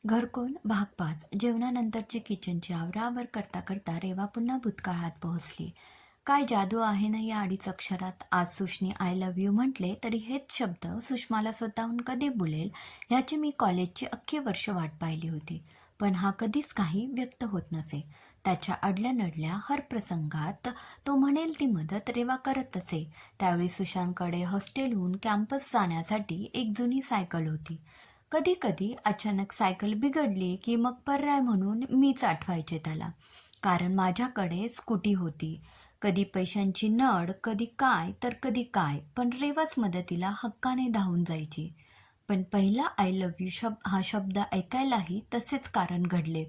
घरकोन भाग 5. जेवणानंतरची किचनची आवराआवर करता करता रेवा पुन्हा भूतकाळात पोहोचली. काय जादू आहे ना या अडीच अक्षरात. आज सुषनी आय लव्ह यू म्हटले तरी हेच शब्द सुषमाला स्वतःहून कधी बोलेल ह्याची मी कॉलेजची अख्खी वर्ष वाट पाहिली होती. पण हा कधीच काही व्यक्त होत नसे. त्याच्या अडल्या नडल्या हर प्रसंगात तो म्हणेल ती मदत रेवा करत असे. त्यावेळी सुशांतकडे हॉस्टेलहून कॅम्पस जाण्यासाठी एक जुनी सायकल होती. कधी कधी अचानक सायकल बिघडली की मग पर्याय म्हणून मीच आठवायचे त्याला, कारण माझ्याकडे स्कूटी होती. कधी पैशांची नड, कधी काय तर कधी काय, पण रेवाच मदतीला हक्काने धावून जायची. पण पहिला आय लव्ह यू हा शब्द ऐकायलाही तसेच कारण घडले.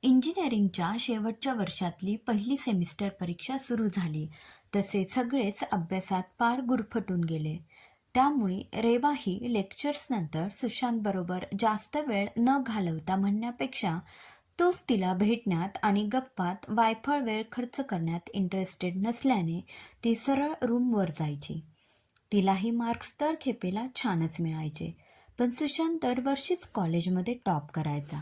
इंजिनिअरिंगच्या शेवटच्या वर्षातली पहिली सेमिस्टर परीक्षा सुरू झाली तसे सगळेच अभ्यासात पार गुरफटून गेले. त्यामुळे रेवाही लेक्चर्सनंतर सुशांतबरोबर जास्त वेळ न घालवता म्हणण्यापेक्षा तोच तिला भेटण्यात आणि गप्पात वायफळ वेळ खर्च करण्यात इंटरेस्टेड नसल्याने ती सरळ रूमवर जायची. तिलाही मार्क्स तर खेपेला छानच मिळायचे, पण सुशांत दरवर्षीच कॉलेजमध्ये टॉप करायचा.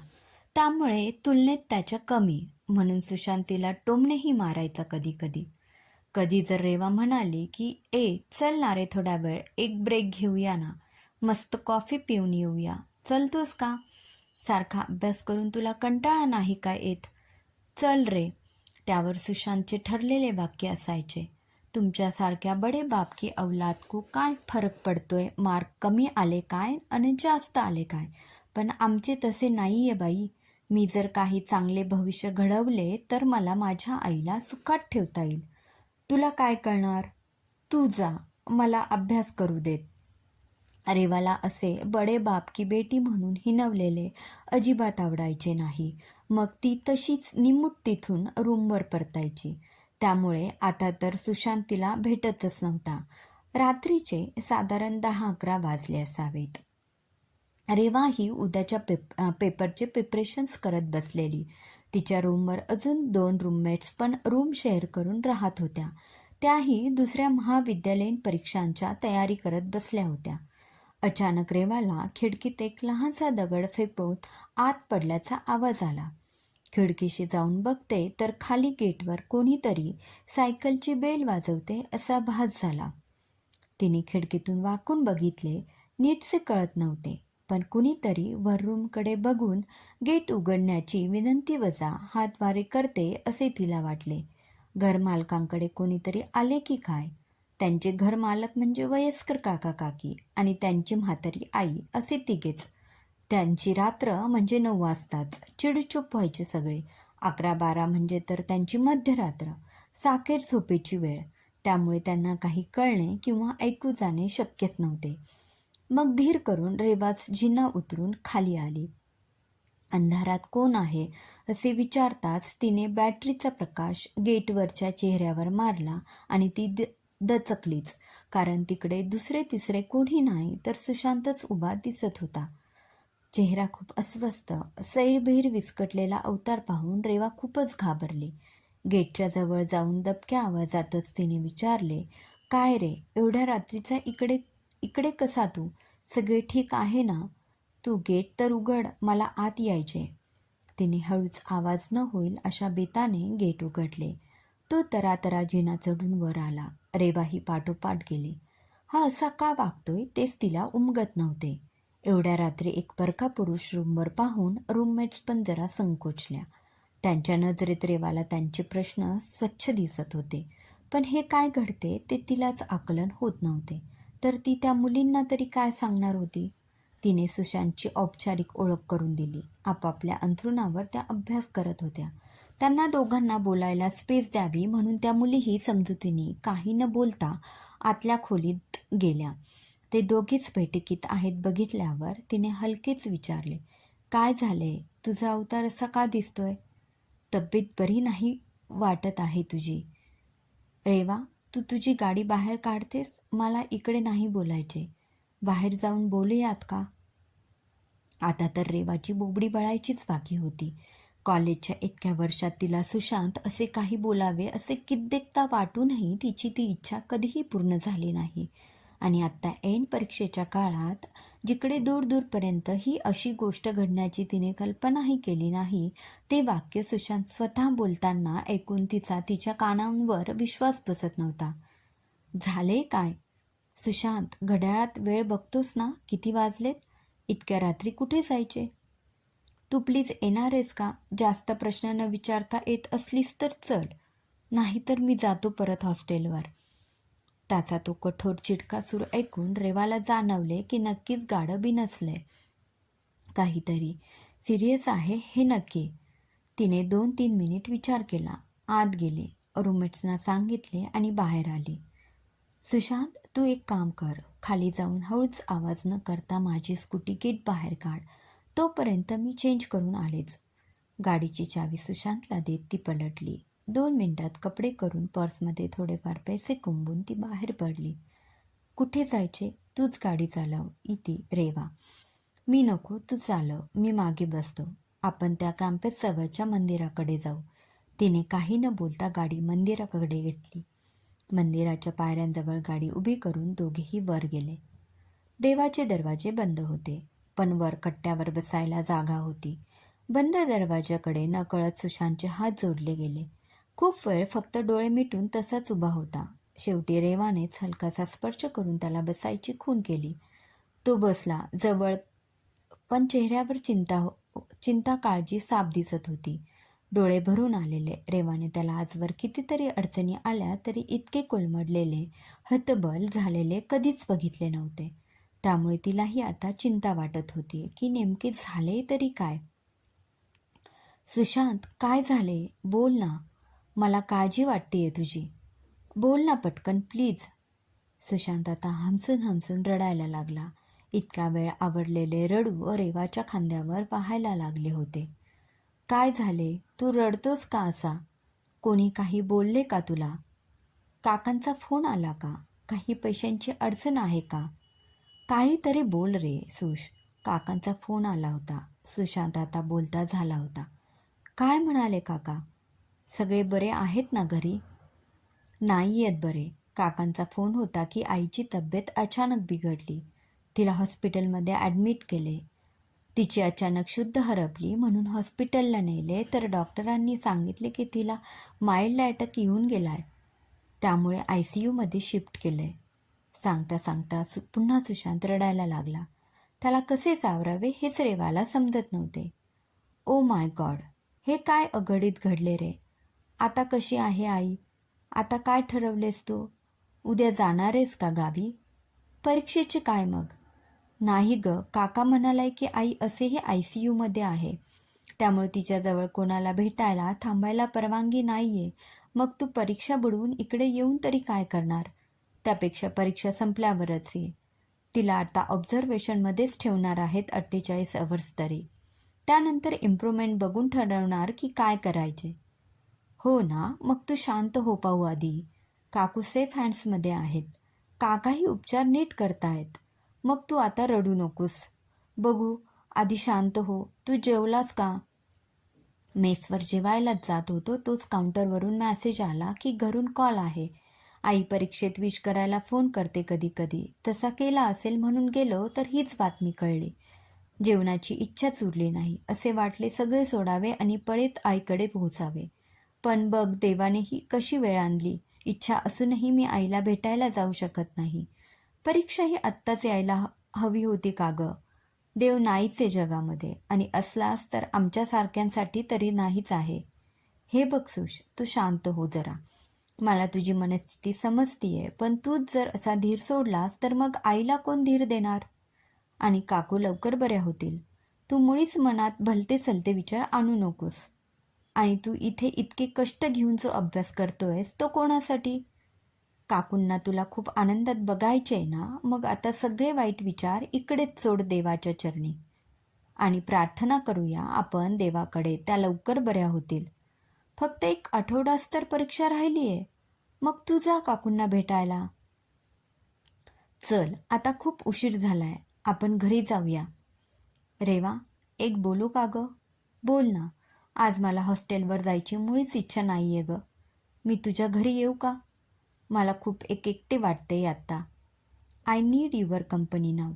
त्यामुळे तुलनेत त्याच्या कमी, म्हणून सुशांत तिला टोमणेही मारायचा कधी कधी. कधी जर रेवा म्हणाली की चल ना रे थोडा वेळ एक ब्रेक घेऊया ना, मस्त कॉफी पिऊन येऊया, चलतोस का, सारखा अभ्यास करून तुला कंटाळा नाही काय येत, चल रे. त्यावर सुशांतचे ठरलेले वाक्य असायचे, तुमच्यासारख्या बडे बाप की औलाद को काय फरक पडतोय, मार्क कमी आले काय आणि जास्त आले काय, पण आमचे तसे नाही आहे बाई. मी जर काही चांगले भविष्य घडवले तर मला माझ्या आईला सुखात ठेवता येईल. तुला काय कळणार, तू जा, मला अभ्यास करू देत. रेवाला असे बडे बाप की बेटी म्हणून हिनवलेले अजिबात आवडायचे नाही. मग ती तशीच निमूट तिथून रूमवर परतायची. त्यामुळे आता तर सुशांत तिला भेटतच नव्हता. रात्रीचे साधारण 10-11 वाजले असावेत. रेवा ही उद्याच्या पेपरचे प्रिपरेशन्स करत बसलेली. तिच्या रूमवर अजून 2 रूममेट्स पण रूम शेअर करून राहत होत्या. त्याही दुसऱ्या महाविद्यालयीन परीक्षांच्या तयारी करत बसल्या होत्या. अचानक रेवाला खिडकीत एक लहानसा दगड फेकून आत पडल्याचा आवाज आला. खिडकीशी जाऊन बघते तर खाली गेटवर कोणीतरी सायकलची बेल वाजवते असा भास झाला. तिने खिडकीतून वाकून बघितले. नीटसे कळत नव्हते, पण कुणीतरी वररूमकडे बघून गेट उघडण्याची विनंती वजा हातवारे करते असे तिला वाटले. घरमालकांकडे कोणीतरी आले की काय. त्यांचे घरमालक म्हणजे वयस्कर काका काकी आणि त्यांची म्हातारी आई असे तिघेच. त्यांची रात्र म्हणजे 9 वाजताच चिडचूप व्हायचे सगळे. 11-12 म्हणजे तर त्यांची मध्यरात्र, साखेर झोपेची वेळ. त्यामुळे त्यांना काही कळणे किंवा ऐकू जाणे शक्यच नव्हते. मग धीर करून रेवाज जिना उतरून खाली आली. अंधारात कोण आहे असे विचारताच तिने बॅटरीचा प्रकाश गेटवरच्या चेहऱ्यावर मारला आणि ती दचकलीच, कारण तिकडे दुसरे तिसरे कोणी नाही तर सुशांतच उभा दिसत होता. चेहरा खूप अस्वस्थ, सैरभैर विस्कटलेला अवतार पाहून रेवा खूपच घाबरली. गेटच्या जवळ जाऊन दबक्या आवाजातच तिने विचारले, काय रे, एवढ्या रात्रीचा इकडे इकडे कसा तू? सगळे ठीक आहे ना? तू गेट तर उघड, मला आत यायचे. तिने हळूच आवाज न होईल अशा बेताने गेट उघडले. तो तरातरा जिना चढून वर आला. रेवाही पाठोपाठ गेली. हा असा का वागतोय तेच तिला उमगत नव्हते. एवढ्या रात्री एक परका पुरुष रूमवर पाहून रूममेट्स पण जरा संकोचल्या. त्यांच्या नजरेत रेवाला त्यांचे प्रश्न स्वच्छ दिसत होते, पण हे काय घडते ते तिलाच आकलन होत नव्हते. तर ती त्या मुलींना तरी काय सांगणार होती. तिने सुशांतची औपचारिक ओळख करून दिली. आपापल्या अंथरुणावर त्या अभ्यास करत होत्या. त्यांना दोघांना बोलायला स्पेस द्यावी म्हणून त्या मुलीही समजुतीने काही न बोलता आतल्या खोलीत गेल्या. ते दोघेच बैठकीत आहेत बघितल्यावर तिने हलकेच विचारले, काय झाले, तुझा अवतार असा का दिसतोय? तब्येत बरी नाही वाटत आहे तुझी. रेवा, तू तुझी गाडी बाहेर काढतेस, मला इकडे नाही बोलायचे. बाहेर जाऊन बोलूयात का? आता तर रेवाची बोबडी बळायचीच बाकी होती. कॉलेजच्या इतक्या वर्षात तिला सुशांत असे काही बोलावे असे कित्येकदा वाटूनही तिची ती इच्छा कधीही पूर्ण झाली नाही. आणि आत्ता ऐन परीक्षेच्या काळात जिकडे दूरदूरपर्यंत ही अशी गोष्ट घडण्याची तिने कल्पनाही केली नाही, ते वाक्य सुशांत स्वतः बोलताना ऐकून तिचा तिच्या कानांवर विश्वास बसत नव्हता. झाले काय? सुशांत, घड्याळात वेळ बघतोस ना? किती वाजलेत? इतक्या रात्री कुठे जायचे? तू प्लीज येणार आहेस का? जास्त प्रश्न न विचारता येत असलीस तर चल, नाहीतर मी जातो परत हॉस्टेलवर. त्याचा तो कठोर चिडका सूर ऐकून रेवाला जाणवले की नक्कीच गाडं बिनसले. काहीतरी सिरियस आहे हे नक्की. तिने 2-3 मिनिट विचार केला. आत गेली, रूममेट्सना सांगितले आणि बाहेर आली. सुशांत, तू एक काम कर, खाली जाऊन हळूच आवाज न करता माझी स्कूटी गेट बाहेर काढ. तोपर्यंत मी चेंज करून आलेच. गाडीची चावी सुशांतला देत ती पलटली. 2 मिनिटात कपडे करून पर्समध्ये थोडेफार पैसे कुंबून ती बाहेर पडली. कुठे जायचे? तूच गाडी चालव, इथे रेवा. मी नको, तू चालव, मी मागे बसतो. आपण त्या कॅम्पस जवळच्या मंदिराकडे जाऊ. तिने काही न बोलता गाडी मंदिराकडे घेतली. मंदिराच्या पायऱ्यांजवळ गाडी उभी करून दोघेही वर गेले. देवाचे दरवाजे बंद होते, पण वर कट्ट्यावर बसायला जागा होती. बंद दरवाजाकडे नकळत सुशांतचे हात जोडले गेले. खूप वेळ फक्त डोळे मिटून तसाच उभा होता. शेवटी रेवानेच हलकासा स्पर्श करून त्याला बसायची खूण केली. तो बसला जवळ, पण चेहऱ्यावर चिंता काळजी साफ दिसत होती. डोळे भरून आलेले. रेवाने त्याला आजवर कितीतरी अडचणी आल्या तरी इतके कोलमडलेले, हतबल झालेले कधीच बघितले नव्हते. त्यामुळे तिलाही आता चिंता वाटत होती की नेमके झाले तरी काय. सुशांत, काय झाले? बोल ना, मला काळजी वाटतेय तुझी. बोल ना पटकन प्लीज. सुशांत आता हमसून हमसून रडायला लागला. इतका वेळ आवरलेले रडू रेवाच्या खांद्यावर पाहायला लागले होते. काय झाले? तू रडतोस का असा? कोणी काही बोलले का तुला? काकांचा फोन आला का? काही पैशांची अडचण आहे का? काहीतरी बोल रे सुश. काकांचा फोन आला होता. सुशांत आता बोलता झाला होता. काय म्हणाले काका? सगळे बरे आहेत ना घरी? नाही आहेत बरे. काकांचा फोन होता की आईची तब्येत अचानक बिघडली. तिला हॉस्पिटलमध्ये ॲडमिट केले. तिची अचानक शुद्ध हरपली म्हणून हॉस्पिटलला नेले तर डॉक्टरांनी सांगितले की तिला माइल्ड अटॅक येऊन गेलाय. त्यामुळे ICUमध्ये शिफ्ट केलंय. सांगता सांगता पुन्हा सुशांत रडायला लागला. त्याला कसे सावरावे हेच रेवाला समजत नव्हते. ओ माय गॉड, हे काय अघटित घडले रे. आता कशी आहे आई? आता काय ठरवलेस तू? उद्या जाणार आहेस का गावी? परीक्षेचे काय मग? नाही ग, काका म्हणालाय की आई असेही ICUमध्ये आहे, त्यामुळे तिच्याजवळ कोणाला भेटायला थांबायला परवानगी नाहीये. मग तू परीक्षा बुडवून इकडे येऊन तरी काय करणार? त्यापेक्षा परीक्षा संपल्यावरच ये. तिला आता ऑब्झर्वेशनमध्येच ठेवणार आहेत 48 अवर्स तरी. त्यानंतर इम्प्रूव्हमेंट बघून ठरवणार की काय करायचे. हो ना, मग तू शांत हो पाहू आधी. काकू सेफ हँड्समध्ये आहेत. काकाही उपचार नीट करतायत. मग तू आता रडू नकोस. बघू, आधी शांत हो. तू जेवलास का? मेसवर जेवायलाच जात होतो तोच काउंटरवरून मेसेज आला की घरून कॉल आहे. आई परीक्षेत विश करायला फोन करते कधी कधी. तसा केला असेल म्हणून गेलो तर हीच बातमी कळली. जेवणाची इच्छाच उरली नाही. असे वाटले सगळे सोडावे आणि पळत आईकडे पोहोचावे. पण बघ देवाने ही कशी वेळ आणली. इच्छा असूनही मी आईला भेटायला जाऊ शकत नाही. परीक्षा ही आत्ताच यायला हवी होती का गं? देव नाहीच आहे जगामध्ये, आणि असलास तर आमच्यासारख्यांसाठी तरी नाहीच आहे. हे बघ सुश, तू शांत हो जरा. मला तुझी मनस्थिती समजतीये, पण तूच जर असा धीर सोडलास तर मग आईला कोण धीर देणार? आणि काकू लवकर बऱ्या होतील. तू मुळीच मनात भलते सलते विचार आणू नकोस. आणि तू इथे इतके कष्ट घेऊन जो अभ्यास करतोयस तो कोणासाठी? काकूंना तुला खूप आनंदात बघायचे ना, मग आता सगळे वाईट विचार इकडेच सोड देवाच्या चरणी. आणि प्रार्थना करूया आपण देवाकडे, त्या लवकर बऱ्या होतील. फक्त 1 आठवडाच तर परीक्षा राहिली आहे. मग तू जा काकूंना भेटायला. चल, आता खूप उशीर झालाय, आपण घरी जाऊया. रेवा, एक बोलू का गं? बोल ना. आज मला हॉस्टेलवर जायची मुळीच इच्छा नाहीये गं. मी तुझ्या घरी येऊ का? मला खूप एकटे वाटते आत्ता. आय नीड युअर कंपनी नाव.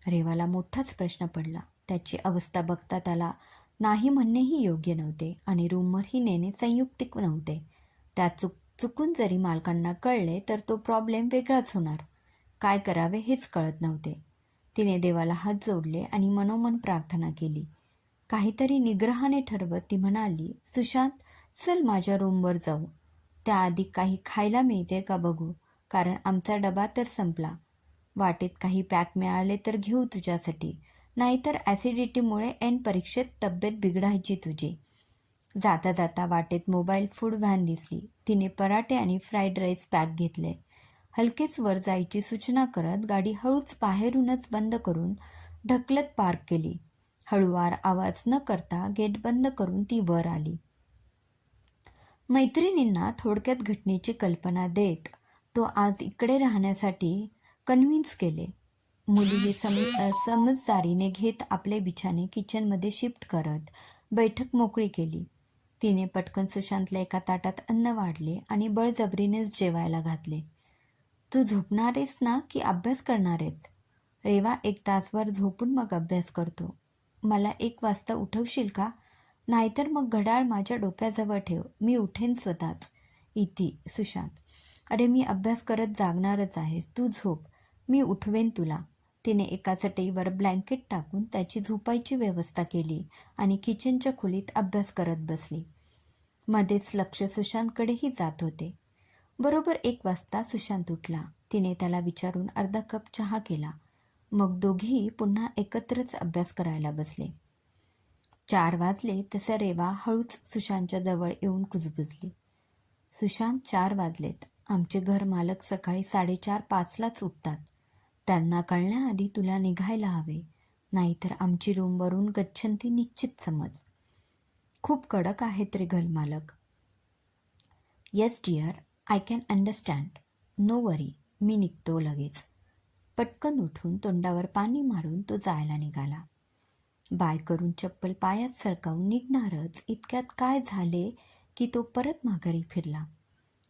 रेवाला मोठाच प्रश्न पडला. त्याची अवस्था बघता त्याला नाही म्हणणेही योग्य नव्हते आणि रूमवरही नेणे संयुक्तिक नव्हते. त्या चुकून जरी मालकांना कळले तर तो प्रॉब्लेम वेगळाच होणार. काय करावे हेच कळत नव्हते. तिने देवाला हात जोडले आणि मनोमन प्रार्थना केली. काहीतरी निग्रहाने ठरवत ती म्हणाली, सुशांत, चल माझ्या रूमवर जाऊ. त्याआधी काही खायला मिळते का बघू, कारण आमचा डबा तर संपला. वाटेत काही पॅक मिळाले तर घेऊ तुझ्यासाठी, नाहीतर ॲसिडिटीमुळे ऐन परीक्षेत तब्येत बिघडायची तुझी. जाता जाता वाटेत मोबाईल फूड व्हॅन दिसली. तिने पराठे आणि फ्राईड राईस पॅक घेतले. हलकेच वर जायची सूचना करत गाडी हळूच बाहेरूनच बंद करून ढकलत पार्क केली. हळूवार आवाज न करता गेट बंद करून ती वर आली. मैत्रिणींना थोडक्यात घटनेची कल्पना देत तो आज इकडे राहण्यासाठी कन्व्हिन्स केले. मुलीही समजदारीने घेत आपले बिछाने किचनमध्ये शिफ्ट करत बैठक मोकळी केली. तिने पटकन सुशांतला एका ताटात अन्न वाढले आणि बळजबरीनेच जेवायला घातले. तू झोपणारेस ना की अभ्यास करणारेस? रेवा 1 तासभर झोपून मग अभ्यास करतो. मला 1 वाजता उठवशील का? नाहीतर मग घड्याळ माझ्या डोक्याजवळ ठेव, मी उठेन स्वतःच. इति सुशांत. अरे मी अभ्यास करत जागणारच आहे, तू झोप, मी उठवेन तुला. तिने एका चटईवर ब्लँकेट टाकून त्याची झोपायची व्यवस्था केली आणि किचनच्या खोलीत अभ्यास करत बसली. मध्येच लक्ष सुशांतकडेही जात होते. बरोबर 1 वाजता सुशांत उठला. तिने त्याला विचारून अर्धा कप चहा केला. मग दोघेही पुन्हा एकत्रच अभ्यास करायला बसले. 4 वाजले तसे रेवा हळूच सुशांतच्या जवळ येऊन कुजबुजली. सुशांत, 4 वाजलेत. आमचे घर मालक सकाळी 4:30-5लाच उठतात. त्यांना कळण्याआधी तुला निघायला हवे, नाहीतर आमची रूमवरून गच्छंती निश्चित समज. खूप कडक आहेत रे घर मालक. Yes dear, I can understand. No worry, मी निघतो लगेच. पटकन उठून तोंडावर पाणी मारून तो जायला निघाला. बाय करून चप्पल पायात सरकावून निघणारच इतक्यात काय झाले की तो परत माघारी फिरला.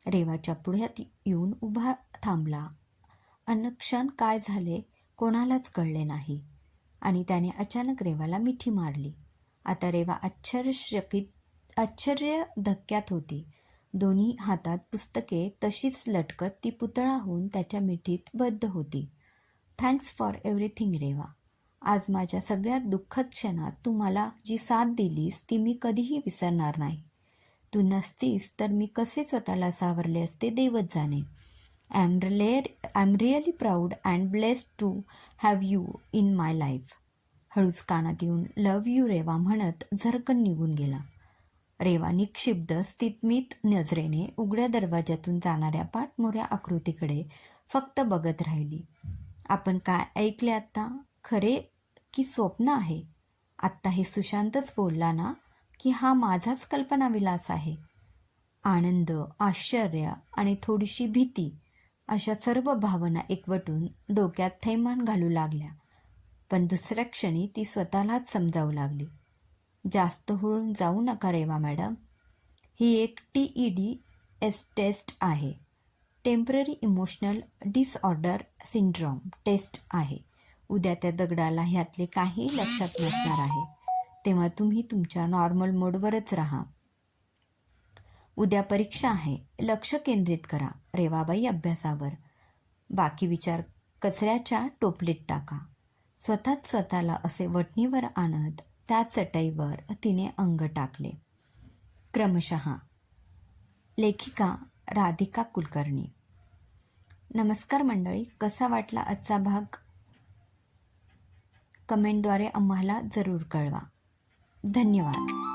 रेवाच्या पुढ्यात येऊन उभा थांबला. अनक्षण काय झाले कोणालाच कळले नाही आणि त्याने अचानक रेवाला मिठी मारली. आता रेवा आश्चर्य धक्क्यात होती. दोन्ही हातात पुस्तके तशीच लटकत ती पुतळा होऊन त्याच्या मिठीत बद्ध होती. Thanks for everything Reva. आज माझ्या सगळ्यात दुःखद क्षणात तू मला जी साथ दिलीस ती मी कधीही विसरणार नाही. तू नसतीस तर मी कसे स्वतःला सावरले असते देवच जाणे. I am really proud and blessed to have you in my life. हळूच कानात येऊन लव्ह यू रेवा म्हणत झरकन निघून गेला. रेवा निक्षिब्ध स्थितमित नजरेने उघड्या दरवाज्यातून जाणाऱ्या पाठमोऱ्या आकृतीकडे फक्त बघत राहिली. आपण काय ऐकले आत्ता? खरे की स्वप्न आहे? आत्ता हे सुशांतच बोलला ना की हा माझाच कल्पनाविलास आहे? आनंद, आश्चर्य आणि थोडीशी भीती अशा सर्व भावना एकवटून डोक्यात थैमान घालू लागल्या. पण दुसऱ्या क्षणी ती स्वतःलाच समजावू लागली. जास्त हुळून जाऊ नका रेवा मॅडम. ही एक TED टेस्ट आहे. Temporary emotional disorder syndrome test आहे. उद्या त्या दगडाला ह्यातले काही लक्षात नसणार आहे. तेव्हा तुम्ही तुमच्या नॉर्मल मोडवरच राहा. उद्या परीक्षा आहे, लक्ष केंद्रित करा रेवाबाई अभ्यासावर. बाकी विचार कचऱ्याच्या टोपलीत टाका. स्वतःला असे वठणीवर आणत त्या चटईवर तिने अंग टाकले. क्रमशः. लेखिका राधिका कुलकर्णी. नमस्कार मंडळी, कसा वाटला आजचा भाग कमेंटद्वारे आम्हाला जरूर कळवा. धन्यवाद.